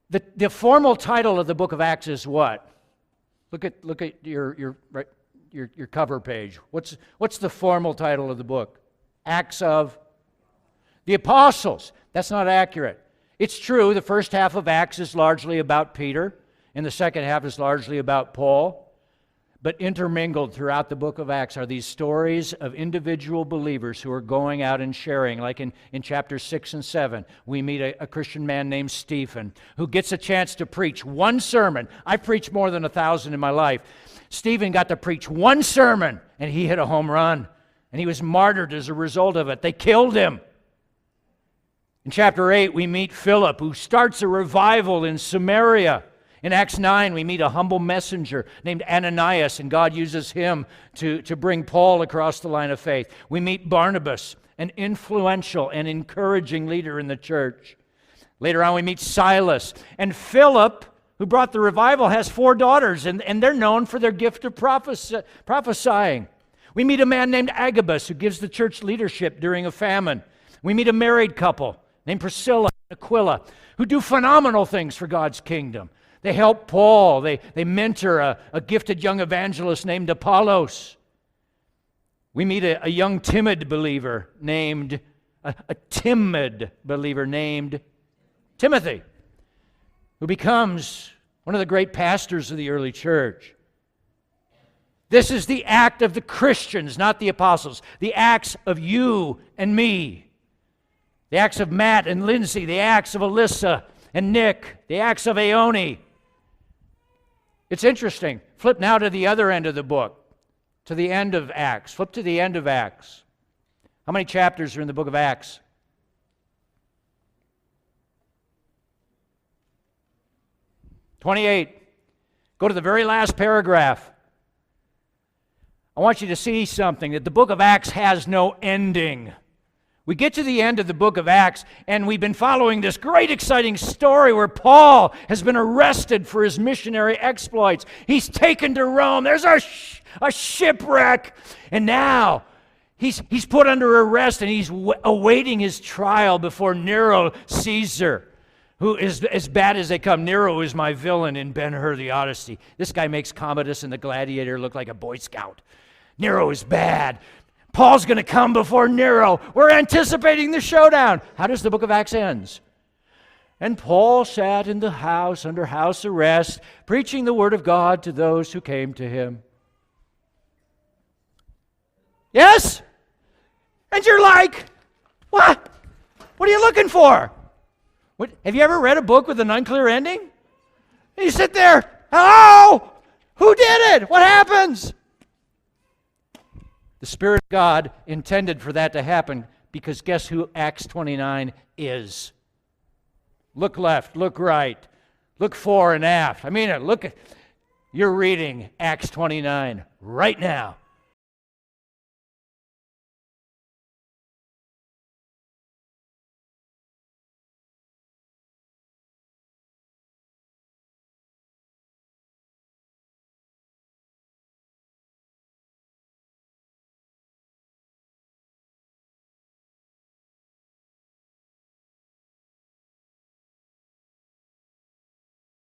The formal title of the book of Acts is what? Look at your cover page. What's the formal title of the book? Acts of the Apostles. That's not accurate. It's true, the first half of Acts is largely about Peter, and the second half is largely about Paul. But intermingled throughout the book of Acts are these stories of individual believers who are going out and sharing. Like in chapters 6 and 7, we meet a Christian man named Stephen who gets a chance to preach one sermon. I've preached more than 1,000 in my life. Stephen got to preach one sermon, and he hit a home run. And he was martyred as a result of it. They killed him. In chapter 8, we meet Philip, who starts a revival in Samaria. In Acts 9, we meet a humble messenger named Ananias, and God uses him to bring Paul across the line of faith. We meet Barnabas, an influential and encouraging leader in the church. Later on, we meet Silas. And Philip, who brought the revival, has 4 daughters, and they're known for their gift of prophesying. We meet a man named Agabus, who gives the church leadership during a famine. We meet a married couple named Priscilla and Aquila, who do phenomenal things for God's kingdom. They help Paul. They mentor a gifted young evangelist named Apollos. We meet a young timid believer named Timothy, who becomes one of the great pastors of the early church. This is the act of the Christians, not the apostles. The acts of you and me. The acts of Matt and Lindsay. The acts of Alyssa and Nick. The acts of Aoni. It's interesting. Flip now to the other end of the book, to the end of Acts. Flip to the end of Acts. How many chapters are in the book of Acts? 28. Go to the very last paragraph. I want you to see something, that the book of Acts has no ending. We get to the end of the book of Acts, and we've been following this great, exciting story where Paul has been arrested for his missionary exploits. He's taken to Rome. There's a shipwreck. And now he's put under arrest, and he's awaiting his trial before Nero Caesar, who is as bad as they come. Nero is my villain in Ben-Hur, the Odyssey. This guy makes Commodus and the Gladiator look like a Boy Scout. Nero is bad. Paul's going to come before Nero. We're anticipating the showdown. How does the book of Acts end? And Paul sat in the house under house arrest, preaching the word of God to those who came to him. Yes? And you're like, what? What are you looking for? What, have you ever read a book with an unclear ending? And you sit there, hello? Who did it? What happens? The Spirit of God intended for that to happen, because guess who Acts 29 is? Look left, look right, look fore and aft. I mean, you're reading Acts 29 right now.